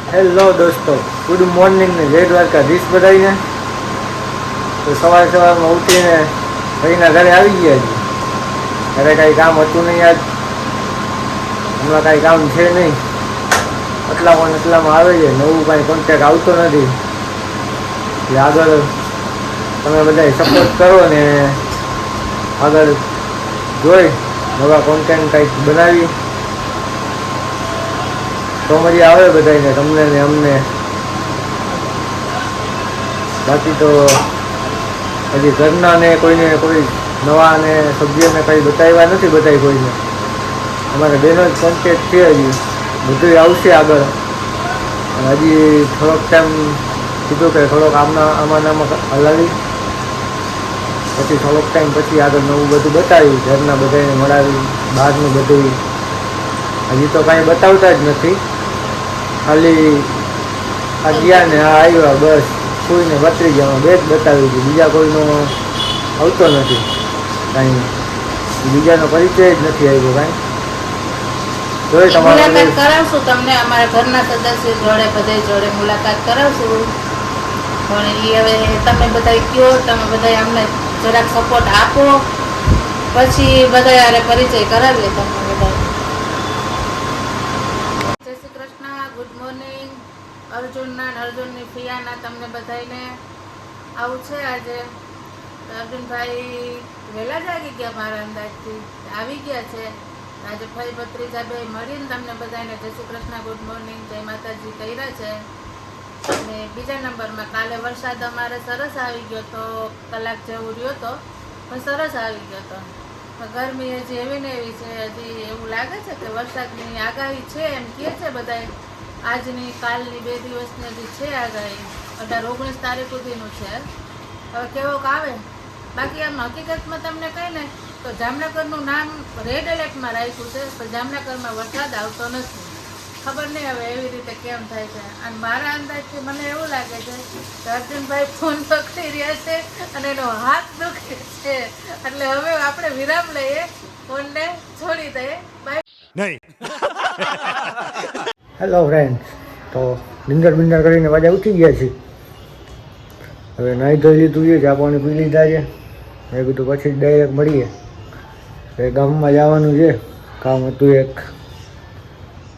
Hello દોસ્તો, good morning ને જય દ્વારકાધીશ બધાઈને. તો સવારમાં ઉઠીને ભાઈના ઘરે આવી ગયા છીએ. ઘરે કાંઈ કામ હતું નહીં આજ, હમણાં કાંઈ કામ છે નહીં. એટલામાં આવે છે, નવું કાંઈ કોન્ટેક્ટ આવતો નથી. એટલે આગળ તમે બધા સપોર્ટ કરો ને આગળ જોઈ નવા કોન્ટેન્ટ કંઈક બનાવી તો મજા આવે બધાને, તમને ને અમને. બાકી તો હજી ઘરના ને કોઈને કોઈ નવા ને સભ્યોને કંઈ બતાવ્યા નથી, બતાવી કોઈને. અમારે બેનો જ કોન્ટેક્ટ છે, હજી બધું આવશે આગળ. અને હજી થોડોક ટાઈમ કીધું કે થોડોક આમાં હલાવી પછી થોડોક ટાઈમ પછી આગળ નવું બધું બતાવ્યું, ઘરના બધાને મળાવી, બહારનું બધું. હજી તો કાંઈ બતાવતા જ નથી, ખાલી આ ગયા ને આ આવ્યા બસ સુઈને બતરી ગયા, બે જ બતાવી હતી. બીજા કોઈનો આવતો નથી કાંઈ, બીજાનો પરિચય જ નથી આવ્યો કાંઈ. જોઈ મુલાકાત કરાવશું તમને, અમારા ઘરના સદસ્ય જોડે બધે જોડે મુલાકાત કરાવશું. પણ એ હવે તમે બધા કયો, તમે બધા અમને જરાક સપોર્ટ આપો, પછી બધા યારે પરિચય કરાવીએ તમને બધા. જય શ્રી કૃષ્ણ, ગુડ મોર્નિંગ. અર્જુનની ફિયાના તમને બધાને આવું છે. આજે અર્જુનભાઈ વહેલા જ આવી ગયા, મારા અંદાજથી આવી ગયા છે. આજે ભાઈ ભત્રીજા બે મળીને તમને બધાને જય શ્રી કૃષ્ણ, ગુડ મોર્નિંગ, જય માતાજી કર્યા છે. અને બીજા નંબરમાં કાલે વરસાદ અમારે સરસ આવી ગયો તો, કલાક જેવું રહ્યો તો, પણ સરસ આવી ગયો તો. ગરમી હજી એવી ને એવી છે, હજી એવું લાગે છે કે વરસાદની આગાહી છે, એમ કહે છે બધા. આજની કાલની 2 દિવસની હજી છે આગાહી, 18-19 તારીખ સુધીનું છે. હવે કેવોક આવે. બાકી આમ હકીકતમાં તમને કહી ને તો જામનગરનું નામ રેડ એલર્ટમાં રાખ્યું છે, પણ જામનગરમાં વરસાદ આવતો નથી. ખબર નહીં હવે એવી રીતે કેમ થાય છે. અને મારા અંદાજથી મને એવું લાગે છે કે અર્જુનભાઈ ફોન પકડી રહ્યા છે અને એનો હાથ દુખે છે, એટલે હવે આપણે વિરામ લઈએ, ફોનને છોડી દઈએ. બાય. નહીં. હેલો ફ્રેન્ડ્સ, તો નિંદર કરીને પાછા ઉઠી ગયા છીએ. હવે નાહી ધોઈ લીધું છે, ચા પાણી પી લીધા છે. મેં કીધું પછી ડાયરેક્ટ મળીએ. એ ગામમાં જવાનું છે, કામ હતું એક,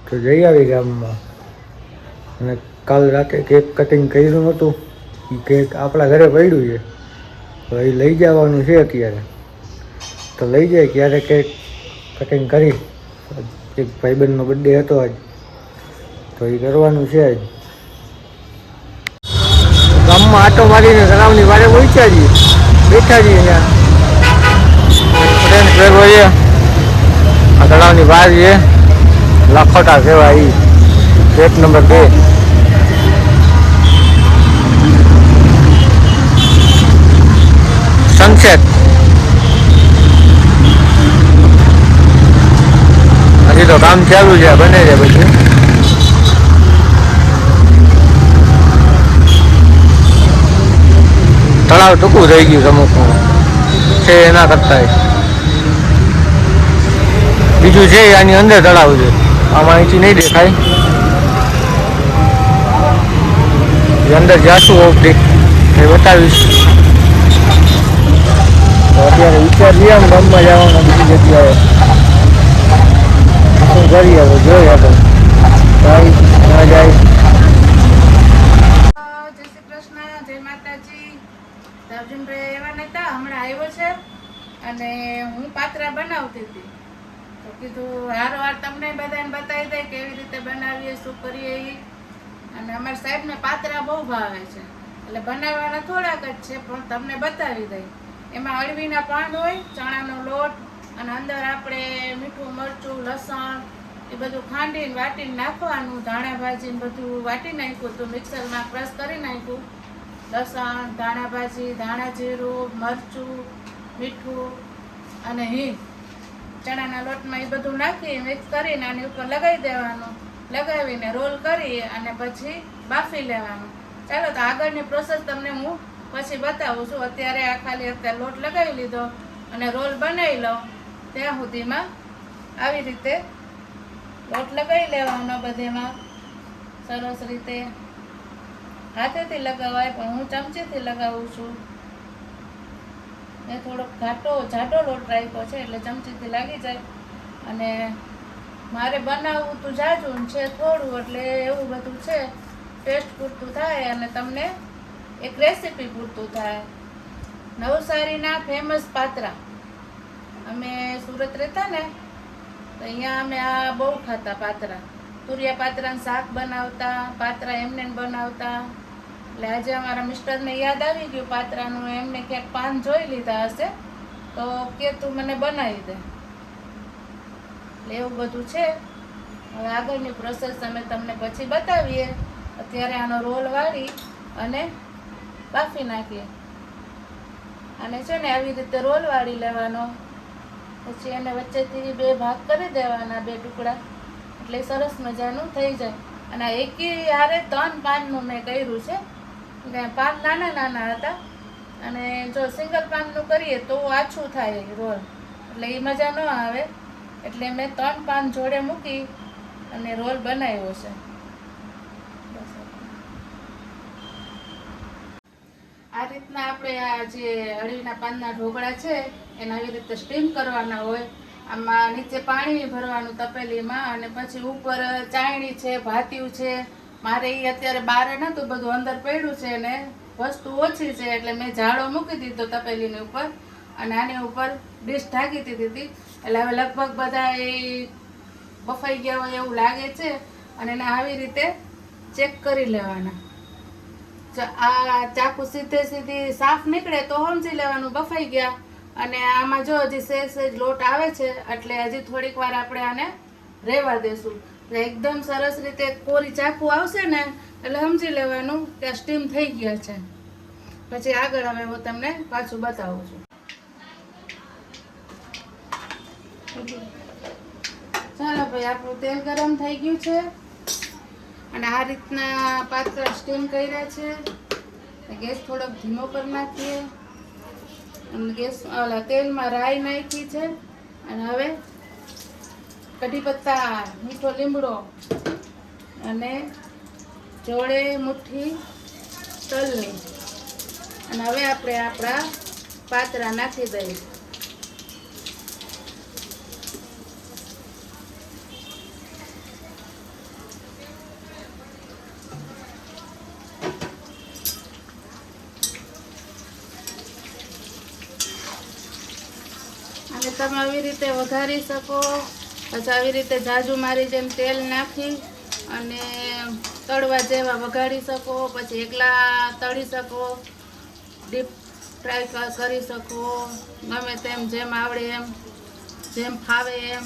તો જઈ આવી ગામમાં. અને કાલ રાતે કેક કટિંગ કર્યું નહોતું, એ કેક આપણા ઘરે પડ્યું છે, તો એ લઈ જવાનું છે અત્યારે. તો લઈ જાય ક્યારે કેક કટિંગ કરી. એક ભાઈબંધનો બર્થડે હતો આજ, તો એ કરવાનું છે આજ. ગામમાં આટો મારીને તળાવની વારે પહોંચ્યા છીએ, બેઠા છીએ ત્યાં. ફ્રેન્ડ ભેગો છે, આ તળાવની બહાર છે, લાખોટા કહેવાય. Gate number 2. સનસેટ. હજી તો કામ ચાલુ છે, બને છે પછી. તળાવ ટૂંકું થઈ ગયું અમુકનું છે, એના કરતા બીજું છે આની અંદર તળાવ છે, આમાં અહીંથી નહીં દેખાય. અંદર જાશું ઓપડી એ બતાવીશ. તો અત્યારે વિચાર છે આમ ગામમાં જવાનો, બીજી જગ્યાએ શું કરીએ હવે જોઈએ આપણે. જાય ના જાય. જય શ્રી કૃષ્ણ, જય માતાજી. અર્જુનભાઈ એવા નતા, હમણાં આવ્યો છે અને હું પાત્રા બનાવતી હતી. તો કીધું હારો તમને બધાને બતાવી દે કેવી રીતે બનાવીએ, શું કરીએ એ. અને અમારા સાહેબને પાત્રા બહુ ભાવે છે, એટલે બનાવવાના થોડાક જ છે, પણ તમને બતાવી દઈ. એમાં અળવીના પાન હોય, ચણાનો લોટ, અને અંદર આપણે મીઠું, મરચું, લસણ એ બધું ખાંડીને વાટીને નાખવાનું. ધાણા ભાજી બધું વાટી નાખ્યું હતું, મિક્સરમાં ક્રશ કરી નાખ્યું. લસણ, ધાણા ભાજી, ધાણા જીરું, મરચું, મીઠું અને હિંગ, ચણાના લોટમાં એ બધું નાખી મિક્સ કરીને આની ઉપર લગાવી દેવાનું. લગાવીને રોલ કરી અને પછી બાફી લેવાનું. ચાલો તો આગળની પ્રોસેસ તમને હું પછી બતાવું છું. અત્યારે આ ખાલી અત્યારે લોટ લગાવી લીધો અને રોલ બનાવી લો. ત્યાં સુધીમાં આવી રીતે લોટ લગાવી લેવાનો બધેમાં સરસ રીતે હાથેથી લગાવાય, પણ હું ચમચીથી લગાવું છું. મેં થોડોક જાડો લોટ રાખ્યો છે એટલે ચમચીથી લાગી જાય. અને મારે બનાવવું તો જાજું છે થોડું, એટલે એવું બધું છે. ટેસ્ટ પૂરતું થાય અને તમને એક રેસીપી પૂરતું થાય. નવસારીના ફેમસ પાત્રા. અમે સુરત રહેતા ને તો અહીંયા અમે આ બહુ ખાતા પાત્રા. તુરિયા પાત્રાનું શાક બનાવતા, પાત્રા એમને બનાવતા. એટલે આજે અમારા મિસ્ટરને યાદ આવી ગયું પાત્રાનું, એમને ક્યાંક પાન જોઈ લીધા હશે તો કે તું મને બનાવી દે. એટલે એવું બધું છે. હવે આગળની પ્રોસેસ અમે તમને પછી બતાવીએ. અત્યારે આનો રોલ વાળી અને બાફી નાખીએ. અને છે ને આવી રીતે રોલ વાળી લેવાનો, પછી એને વચ્ચેથી 2 ભાગ કરી દેવાના, 2 ટુકડા, એટલે સરસ મજાનું થઈ જાય. અને એકી હારે 3 પાનનું મેં કર્યું છે. પાન નાના નાના હતા, અને જો સિંગલ પાનનું કરીએ તો આછું થાય રોલ, એટલે એ મજા ન આવે. એટલે મેં 3 પાન જોડે મૂકી અને રોલ બનાવ્યો છે. આ રીતના આપણે આ જે અળવીના પાનના ઢોકળા છે એને આવી રીતે સ્ટીમ કરવાના હોય. આમાં નીચે પાણી ભરવાનું તપેલીમાં, અને પછી ઉપર ચાયણી છે, ભાતિયું છે. મારે એ અત્યારે બહાર નહોતું, બધું અંદર પડ્યું છે ને વસ્તુ ઓછી છે, એટલે મેં જાડો મૂકી દીધો તપેલીની ઉપર અને આની ઉપર ડીશ ઢાંકી દીધી હતી. એટલે હવે લગભગ બધા એ બફાઈ ગયા હોય એવું લાગે છે. અને એને આવી રીતે ચેક કરી લેવાના. આ ચાકુ સીધી સાફ નીકળે તો સમજી લેવાનું બફાઈ ગયા. અને આમાં જો હજી સહેજ લોટ આવે છે, એટલે હજી થોડીક વાર આપણે આને રહેવા દેશું. એકદમ સરસ રીતે કોરી ચાકુ આવશે ને એટલે સમજી લેવાનું કે સ્ટીમ થઈ ગયા છે. પછી આગળ હવે હું તમને પાછું બતાવું છું. ચાલો ભાઈ, આપણું તેલ ગરમ થઈ ગયું છે અને આ રીતના પાત્રા સ્ટીમ કર્યા છે. ગેસ થોડોક ધીમો કરી નાખીએ. અને તેલમાં રાઈ નાખી છે. અને હવે કઢી પત્તા, મીઠો લીમડો અને જોડે મુઠ્ઠી તલની. અને હવે આપણે આપણા પાત્રા નાખી દઈએ. અને તમે આવી રીતે વઘારી શકો, પછી આવી રીતે જાજુ મારી જેમ તેલ નાખી અને તળવા જેવા વઘારી શકો, પછી એકલા તળી શકો, ડીપ ફ્રાય કરી શકો, ગમે તેમ જેમ આવડે એમ, જેમ ફાવે એમ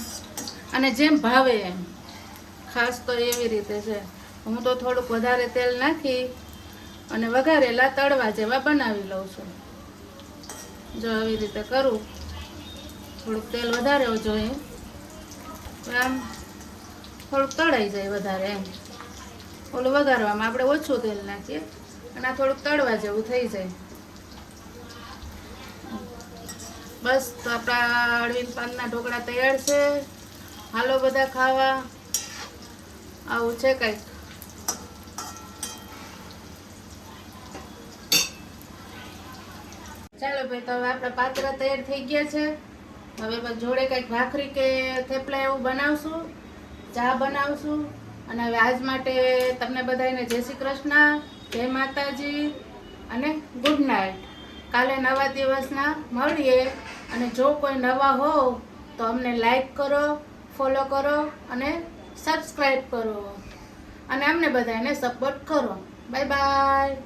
અને જેમ ભાવે એમ. ખાસ તો એવી રીતે છે. હું તો થોડુંક વધારે તેલ નાખી અને વઘારેલા તળવા જેવા બનાવી લઉં છું. જો આવી રીતે કરું, થોડુંક તેલ વધારે જોઈએ, આમ થોડુંક તળાઈ જાય વધારે એમ. ઓલું વઘારવામાં આપણે ઓછું તેલ નાખીએ અને આ થોડુંક તળવા જેવું થઈ જાય. બસ, તો આપણા અળવી પાનના ઢોકળા તૈયાર છે. હાલો બધા ખાવા. આવું છે કંઈક. ચાલો ભાઈ, તો હવે આપણા પાત્રા તૈયાર થઈ ગયા છે. હવે જોડે કંઈક ભાખરી કે થેપલા એવું બનાવશું, ચા બનાવશું. અને હવે આજ માટે તમને બધાને જય શ્રી કૃષ્ણ, જય માતાજી અને ગુડ નાઇટ. કાલે નવા દિવસના મળીએ. અને જો કોઈ નવા હો તો અમને લાઈક કરો, ફોલો કરો અને સબસ્ક્રાઈબ કરો. અને અમને બધાને સપોર્ટ કરો. Bye bye.